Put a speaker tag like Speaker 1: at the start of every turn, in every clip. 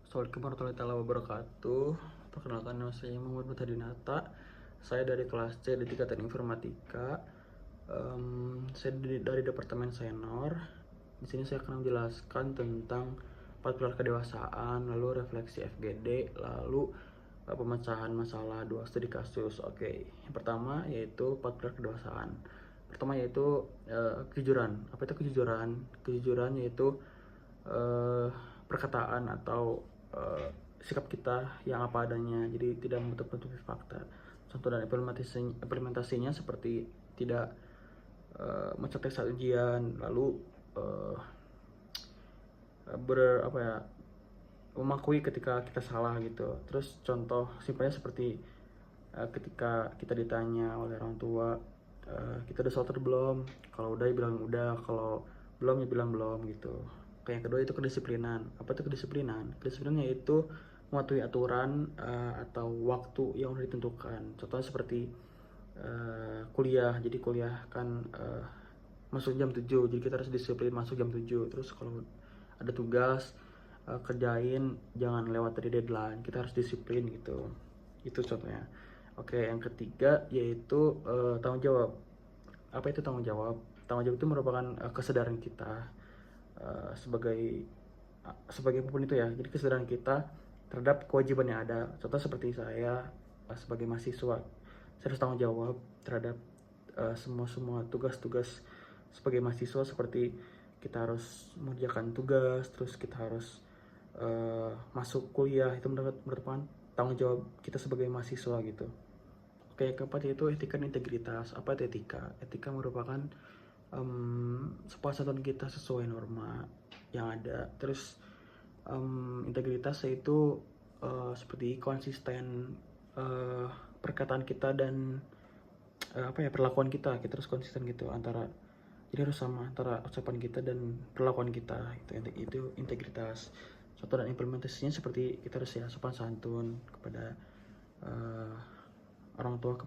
Speaker 1: Assalamualaikum warahmatullahi wabarakatuh. Perkenalkan, nama saya Muhammad Mutadinata. Saya dari kelas C di tingkatan informatika. Saya dari Departemen Senor. Di sini saya akan menjelaskan tentang 4 pilar kedewasaan, lalu refleksi FGD, lalu pemecahan masalah 2 studi kasus. Oke, yang pertama yaitu 4 pilar kedewasaan. Pertama yaitu kejujuran. Apa itu kejujuran? Kejujuran yaitu perkataan atau sikap kita yang apa adanya, jadi tidak menutup-nutupi fakta. Contoh dan implementasinya seperti tidak mencetak saat ujian, lalu apa ya, memakui ketika kita salah gitu. Terus contoh simpelnya seperti ketika kita ditanya oleh orang tua, kita udah sholat belum? Kalau udah ya bilang udah, kalau belum ya bilang belum gitu. Kayak yang kedua itu kedisiplinan. Apa itu kedisiplinan? Kedisiplinan yaitu mematuhi aturan atau waktu yang sudah ditentukan. Contohnya seperti kuliah. Jadi kuliah kan masuk jam 7, jadi kita harus disiplin masuk jam 7. Terus kalau ada tugas kerjain, jangan lewat dari deadline, kita harus disiplin gitu. Itu contohnya. Oke, yang ketiga yaitu tanggung jawab. Apa itu tanggung jawab? Tanggung jawab itu merupakan kesadaran kita sebagai apapun itu ya. Jadi kesadaran kita terhadap kewajiban yang ada. Contoh seperti saya sebagai mahasiswa, saya harus tanggung jawab terhadap semua tugas-tugas sebagai mahasiswa, seperti kita harus mengerjakan tugas, terus kita harus masuk kuliah. Itu merupakan tanggung jawab kita sebagai mahasiswa gitu. Oke, yang keempat yaitu etika dan integritas. Apa itu etika? Etika merupakan sepasatan kita sesuai norma yang ada. Terus integritas yaitu seperti konsisten perkataan kita dan perlakuan kita. Kita harus konsisten gitu, jadi harus sama antara ucapan kita dan perlakuan kita. Itu integritas. Contoh dan implementasinya seperti kita harus ya sopan santun kepada orang tua,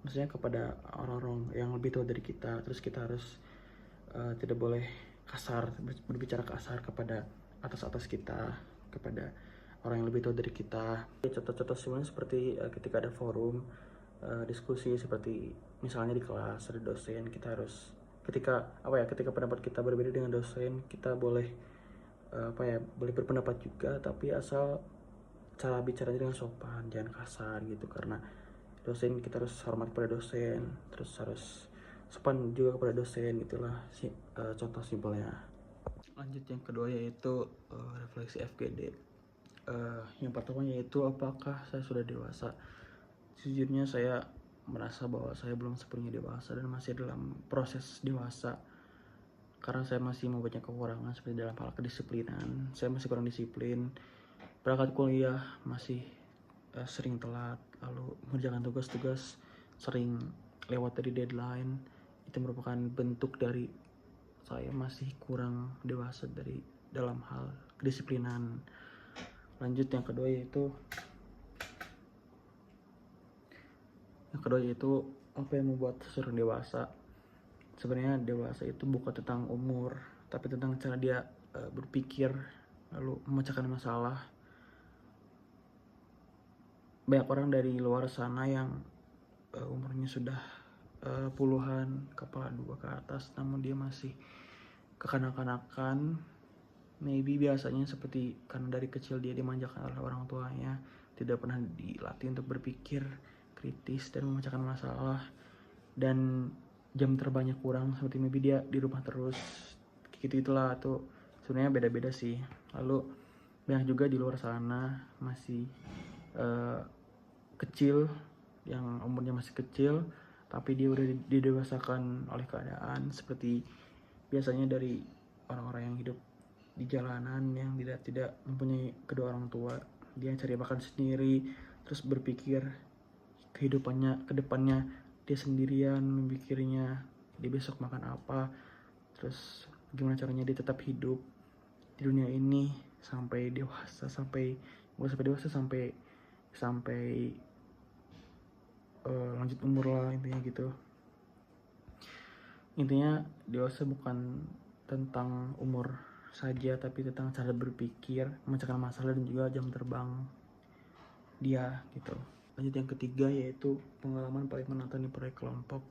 Speaker 1: maksudnya kepada orang-orang yang lebih tua dari kita. Terus kita harus tidak boleh kasar, berbicara kasar kepada atas kita, kepada orang yang lebih tua dari kita. Contoh-contoh semuanya seperti ketika ada forum diskusi, seperti misalnya di kelas ada dosen, kita harus ketika pendapat kita berbeda dengan dosen, kita boleh boleh berpendapat juga, tapi asal cara bicaranya dengan sopan, jangan kasar gitu. Karena dosen, kita harus hormat pada dosen, terus harus sopan juga kepada dosen. Itulah contoh simpelnya. Lanjut yang kedua yaitu refleksi FGD. Yang pertama yaitu apakah saya sudah dewasa. Sejujurnya saya merasa bahwa saya belum sepenuhnya dewasa dan masih dalam proses dewasa, karena saya masih mempunyai kekurangan seperti dalam hal kedisiplinan. Saya masih kurang disiplin, berangkat kuliah masih sering telat, lalu mengerjakan tugas-tugas sering lewat dari deadline. Itu merupakan bentuk dari saya masih kurang dewasa dalam hal kedisiplinan. Lanjut yang kedua yaitu apa yang membuat seseorang dewasa. Sebenarnya dewasa itu bukan tentang umur, tapi tentang cara dia berpikir lalu memecahkan masalah. Banyak orang dari luar sana yang umurnya sudah puluhan, kepala 2 ke atas, namun dia masih kekanak-kanakan. Maybe biasanya seperti karena dari kecil dia dimanjakan oleh orang tuanya, tidak pernah dilatih untuk berpikir kritis dan memecahkan masalah, dan jam terbangnya kurang, seperti maybe dia di rumah terus itulah tuh. Sebenarnya beda-beda sih. Lalu banyak juga di luar sana masih kecil, yang umurnya masih kecil tapi dia udah didewasakan oleh keadaan, seperti biasanya dari orang-orang yang hidup di jalanan yang tidak mempunyai kedua orang tua. Dia cari makan sendiri, terus berpikir kehidupannya ke depannya dia sendirian, memikirnya dia besok makan apa, terus gimana caranya dia tetap hidup di dunia ini sampai dewasa, sampai lanjut umur lah, intinya gitu. Intinya dewasa bukan tentang umur saja, tapi tentang cara berpikir, memecahkan masalah, dan juga jam terbang dia gitu. Lanjut yang ketiga, yaitu pengalaman paling menantang di proyek kelompok.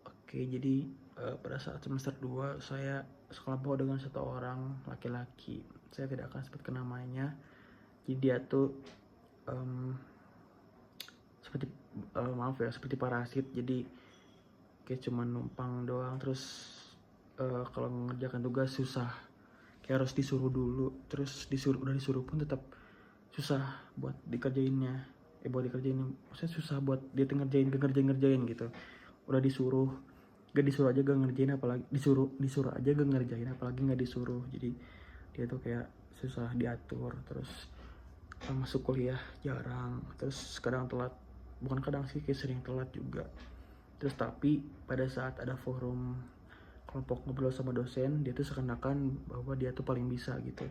Speaker 1: Oke, jadi pada saat semester 2 saya sekelompok dengan satu orang laki-laki. Saya tidak akan sebutkan namanya. Jadi dia tuh seperti maaf ya, seperti parasit. Jadi kayak cuma numpang doang, terus kalau mengerjakan tugas susah, kayak harus disuruh dulu, terus udah disuruh pun tetap susah buat dikerjainnya. Maksudnya susah buat dia ngerjain gitu. Udah disuruh gak disuruh aja gak ngerjain, apalagi disuruh aja gak ngerjain, apalagi nggak disuruh. Jadi dia tuh kayak susah diatur. Terus masuk kuliah jarang, terus kadang telat, bukan kadang sih, kayak sering telat juga. Terus tapi pada saat ada forum kelompok ngobrol sama dosen, dia tuh seakan-akan bahwa dia tuh paling bisa gitu,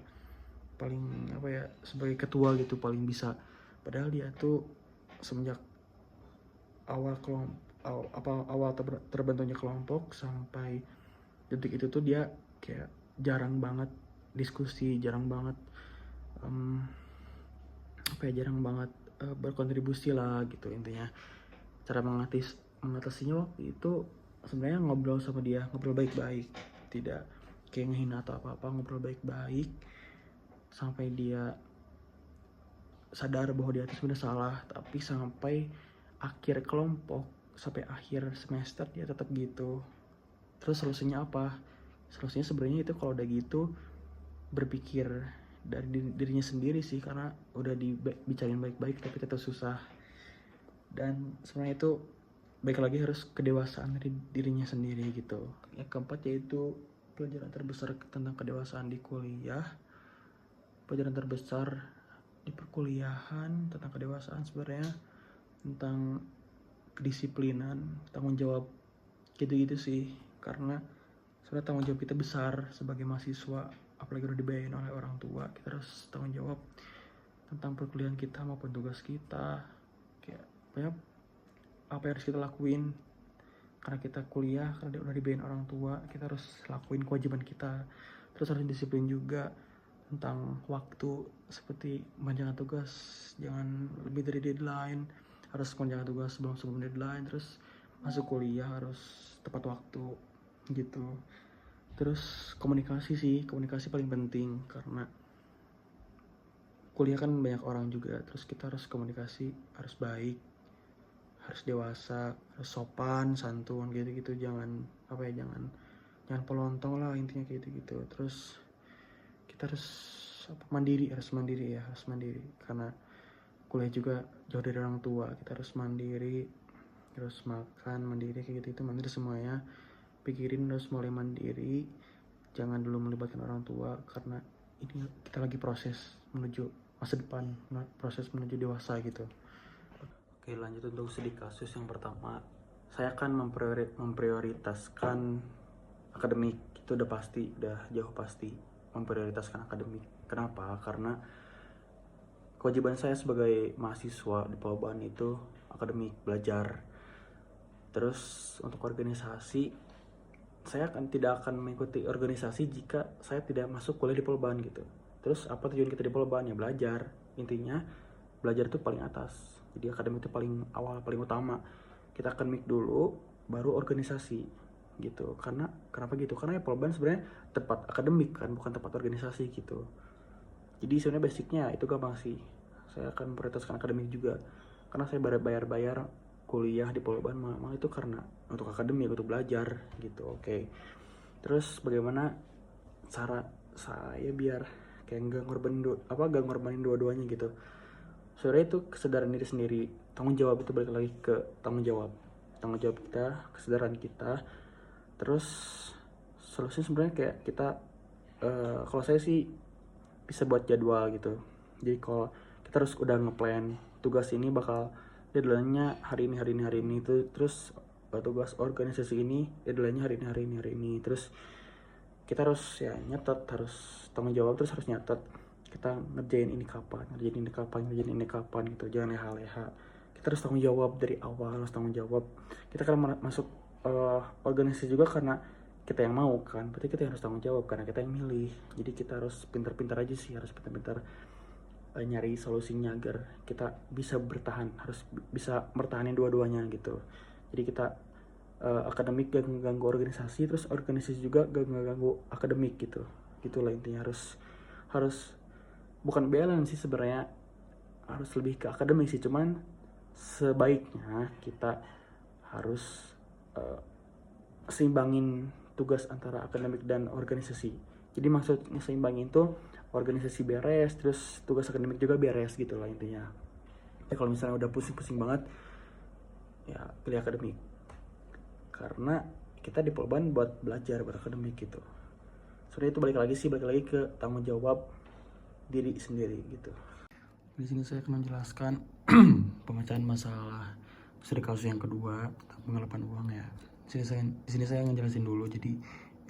Speaker 1: paling apa ya, sebagai ketua gitu paling bisa. Padahal dia tuh semenjak awal terbentuknya kelompok sampai detik itu tuh dia kayak jarang banget diskusi, jarang banget jarang banget berkontribusi lah gitu intinya. Cara mengatasinya waktu itu sebenarnya ngobrol sama dia, ngobrol baik-baik, tidak kayak ngehina atau apa-apa, ngobrol baik-baik sampai dia sadar bahwa dia itu sebenarnya salah. Tapi sampai akhir kelompok, sampai akhir semester dia tetap gitu. Terus solusinya apa? Solusinya sebenarnya itu kalau udah gitu berpikir dari dirinya sendiri sih, karena udah dibicarain baik-baik tapi tetap susah. Dan sebenarnya itu baik lagi harus kedewasaan dari dirinya sendiri gitu. Yang keempat yaitu pelajaran terbesar tentang kedewasaan di kuliah. Pelajaran terbesar di perkuliahan tentang kedewasaan sebenarnya tentang kedisiplinan, tanggung jawab, gitu-gitu sih. Karena sebenarnya tanggung jawab kita besar sebagai mahasiswa, apalagi udah dibayarin oleh orang tua. Kita harus tanggung jawab tentang perkuliahan kita maupun tugas kita. Kayak banyak apa yang harus kita lakuin karena kita kuliah, karena udah dibayarin orang tua, kita harus lakuin kewajiban kita. Terus harus disiplin juga tentang waktu, seperti mengerjakan tugas jangan lebih dari deadline, harus mengerjakan tugas sebelum deadline. Terus masuk kuliah harus tepat waktu gitu. Terus komunikasi paling penting, karena kuliah kan banyak orang juga. Terus kita harus komunikasi, harus baik, harus dewasa, harus sopan, santun, gitu-gitu. Jangan pelontong lah intinya, kayak gitu. Terus kita harus mandiri karena kuliah juga jauh dari orang tua. Kita harus mandiri, terus makan mandiri, kayak gitu. Itu mandiri semuanya, pikirin harus mulai mandiri, jangan dulu melibatkan orang tua, karena ini kita lagi proses menuju masa depan, proses menuju dewasa gitu. Oke, lanjut untuk studi kasus yang pertama. Saya akan memprioritaskan akademik, itu udah pasti, udah jauh pasti memprioritaskan akademik. Kenapa? Karena kewajiban saya sebagai mahasiswa di Polban itu akademik, belajar. Terus untuk organisasi, saya tidak akan mengikuti organisasi jika saya tidak masuk kuliah di Polban gitu. Terus apa tujuan kita di Polban? Ya belajar. Intinya belajar itu paling atas. Jadi akademik itu paling awal, paling utama. Kita akademik dulu, baru organisasi gitu. Kenapa gitu? Karena ya Polban sebenarnya tempat akademik kan, bukan tempat organisasi gitu. Jadi sebenarnya basicnya itu gampang sih. Saya akan memprioritaskan akademik juga, karena saya bayar kuliah di Polban memang itu karena untuk akademik, untuk belajar gitu. Oke. Terus bagaimana cara saya biar kayak gak ngorbanin dua-duanya gitu? Sebenarnya itu kesadaran diri sendiri. Tanggung jawab itu balik lagi ke tanggung jawab kita, kesadaran kita. Terus solusinya sebenarnya kayak kita kalau saya sih bisa buat jadwal gitu. Jadi kalau kita harus udah ngeplan tugas ini bakal deadline-nya hari ini itu, terus tugas organisasi ini deadline-nya hari ini. Terus kita harus ya nyatet, harus tanggung jawab, terus harus nyatet kita ngerjain ini kapan gitu. Jangan leha-leha. Kita harus tanggung jawab dari awal, harus tanggung jawab. Kita kan masuk organisasi juga karena kita yang mau kan, berarti kita yang harus tanggung jawab karena kita yang milih. Jadi kita harus pintar-pintar aja sih, harus pintar-pintar nyari solusinya agar kita bisa bertahan, harus bisa bertahanin dua-duanya gitu. Jadi kita akademik gak ngeganggu organisasi, terus organisasi juga gak ngeganggu akademik gitu. Gitulah intinya, harus bukan balance sih sebenarnya, harus lebih ke akademik sih, cuman sebaiknya kita harus seimbangin tugas antara akademik dan organisasi. Jadi maksudnya seimbangin itu organisasi beres, terus tugas akademik juga beres gitu lah intinya. Ya kalau misalnya udah pusing-pusing banget, ya pilih akademik. Karena kita di Polban buat belajar, buat akademik gitu. Soalnya itu balik lagi ke tanggung jawab diri sendiri gitu. Di sini saya akan menjelaskan pemecahan masalah studi kasus yang kedua tentang penggelapan uang ya. Di sini saya ngejelasin dulu. Jadi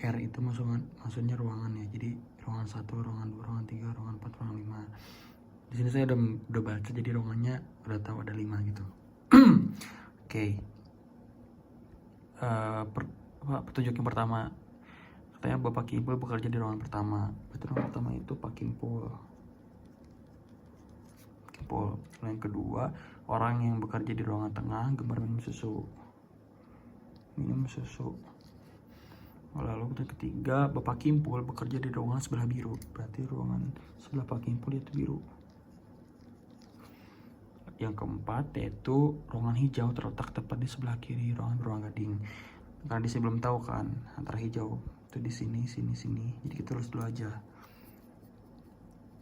Speaker 1: R itu maksudnya ruangan ya. Jadi ruangan 1, ruangan 2, ruangan 3, ruangan 4, ruangan 5. Di sini saya udah baca, jadi ruangannya udah tahu ada 5 gitu. Oke. Petunjuk yang pertama, katanya Bapak Kimpul bekerja di ruangan pertama. Berarti ruangan pertama itu Pak Kimpul. Yang kedua, orang yang bekerja di ruangan tengah gemar minum susu. Lalu yang ketiga, Bapak Kimpul bekerja di ruangan sebelah biru. Berarti ruangan sebelah Pak Kimpul itu biru. Yang keempat yaitu ruangan hijau terletak tepat di sebelah kiri ruangan Gading. Karena di sini belum tahu kan antara hijau itu di sini. Jadi kita tulis dulu aja.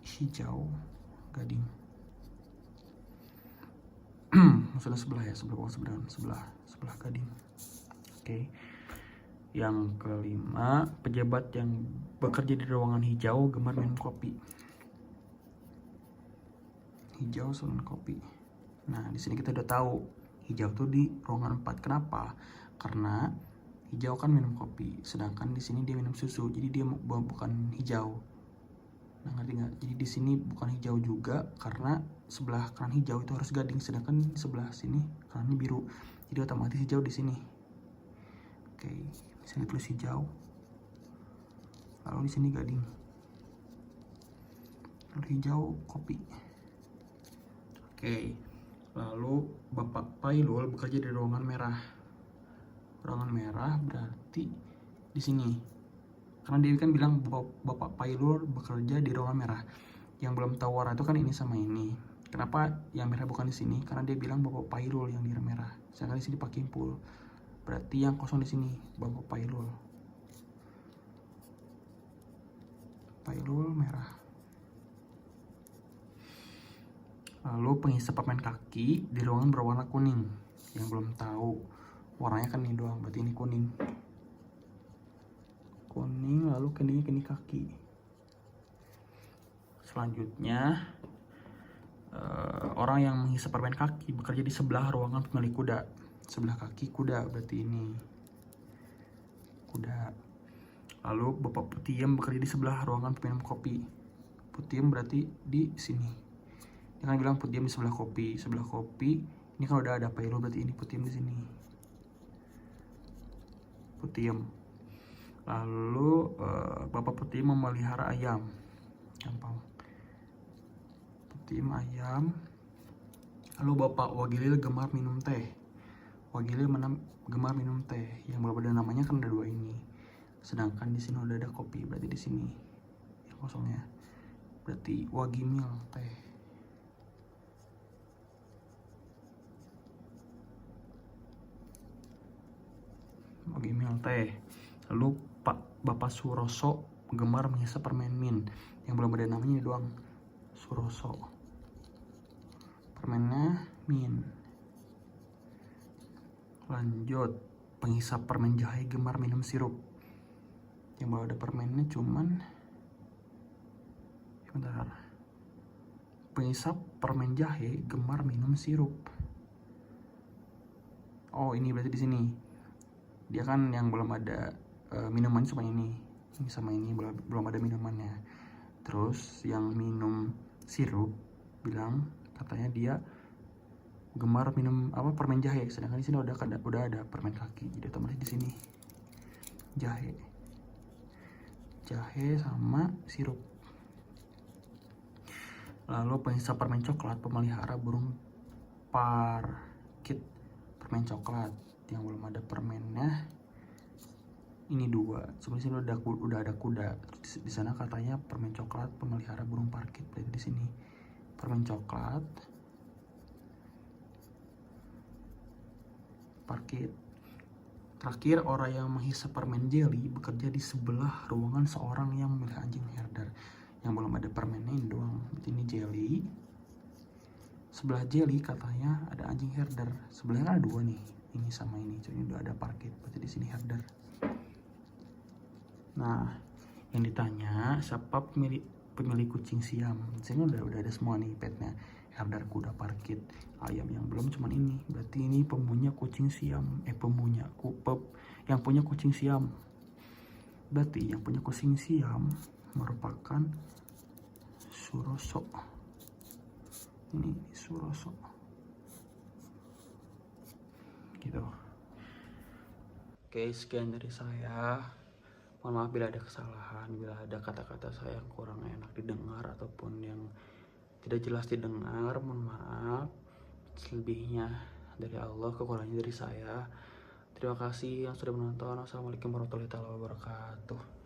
Speaker 1: Hijau Gading. Maksudnya sebelah ya, sebelah Gading. Oke. Yang kelima, pejabat yang bekerja di ruangan hijau gemar minum kopi. Hijau sama kopi. Nah, di sini kita udah tahu hijau tuh di ruangan 4. Kenapa? Karena hijau kan minum kopi, sedangkan di sini dia minum susu. Jadi dia bukan hijau. Nah, ngerti nggak? Jadi di sini bukan hijau juga karena sebelah keran hijau itu harus Gading, sedangkan di sebelah sini kerannya biru. Jadi otomatis hijau di sini. Oke, di sini tulis hijau. Lalu di sini Gading. Lalu hijau kopi. Oke. Lalu Bapak Pailul bekerja di ruangan merah. Ruangan merah berarti di sini. Karena dia kan bilang Bapak Pailul bekerja di ruangan merah. Yang belum tahu warna itu kan ini sama ini. Kenapa yang merah bukan di sini? Karena dia bilang Bapak Pailul yang di merah. Sedangkan di sini Pak Kimpul. Berarti yang kosong di sini Bapak Pailul. Pailul merah. Lalu penghisap permen kaki di ruangan berwarna kuning. Yang belum tahu warnanya kan ini doang, berarti ini kuning. Lalu kening kaki. Selanjutnya orang yang menghisap permen kaki bekerja di sebelah ruangan pemilik kuda. Sebelah kaki kuda, berarti ini kuda. Lalu Bapak Putiem bekerja di sebelah ruangan peminum kopi. Putiem berarti di sini. Dia kan bilang Putiem di sebelah kopi. Ini kan udah ada Pailul, berarti ini Putiem di sini. Putiem. Lalu Bapak Putiem memelihara ayam. Gampang. Putiem ayam. Lalu Bapak Wagilil gemar minum teh. Gemar minum teh. Yang belum ada namanya kan ada 2 ini. Sedangkan di sini udah ada kopi, berarti di sini yang kosongnya. Berarti Wagimil teh. Wagimil teh. Lalu Bapak Suroso gemar menghisap permen min. Yang belum ada namanya doang. Suroso. Permennya min. Lanjut, penghisap permen jahe gemar minum sirup. Yang belum ada permennya cuman sebentar. Penghisap permen jahe gemar minum sirup. Oh, ini berarti di sini. Dia kan yang belum ada minumannya cuma ini sama ini belum ada minumannya. Terus yang minum sirup bilang katanya dia gemar minum permen jahe, sedangkan di sini udah ada permen kaki, jadi otomatis di sini. jahe sama sirup. Lalu penyisa permen coklat, pemelihara burung parkit. Permen coklat yang belum ada permennya ini 2. Sebenarnya udah ada kuda. Di sana katanya permen coklat, pemelihara burung parkit. Berarti di sini permen coklat, parkit. Terakhir, orang yang menghisap permen jelly bekerja di sebelah ruangan seorang yang memilih anjing herder. Yang belum ada permennya ini doang. Ini jelly. Sebelah jelly katanya ada anjing herder. Sebelahnya kan ada 2 nih. Ini sama ini. Jadi udah ada parkit. Berarti di sini herder. Nah, yang ditanya siapa pemilik kucing siam. Di sini udah ada semua nih petnya. Herder, kuda, parkit, ayam. Yang belum cuman ini. Berarti ini pemunya kucing siam. Yang punya kucing siam. Berarti yang punya kucing siam merupakan Suroso. Ini Suroso. Gitu. Oke, sekian dari saya. Mohon maaf bila ada kesalahan, bila ada kata-kata saya yang kurang enak didengar ataupun yang tidak jelas didengar, mohon maaf. Selebihnya dari Allah, kekurangannya dari saya. Terima kasih yang sudah menonton. Assalamualaikum warahmatullahi wabarakatuh.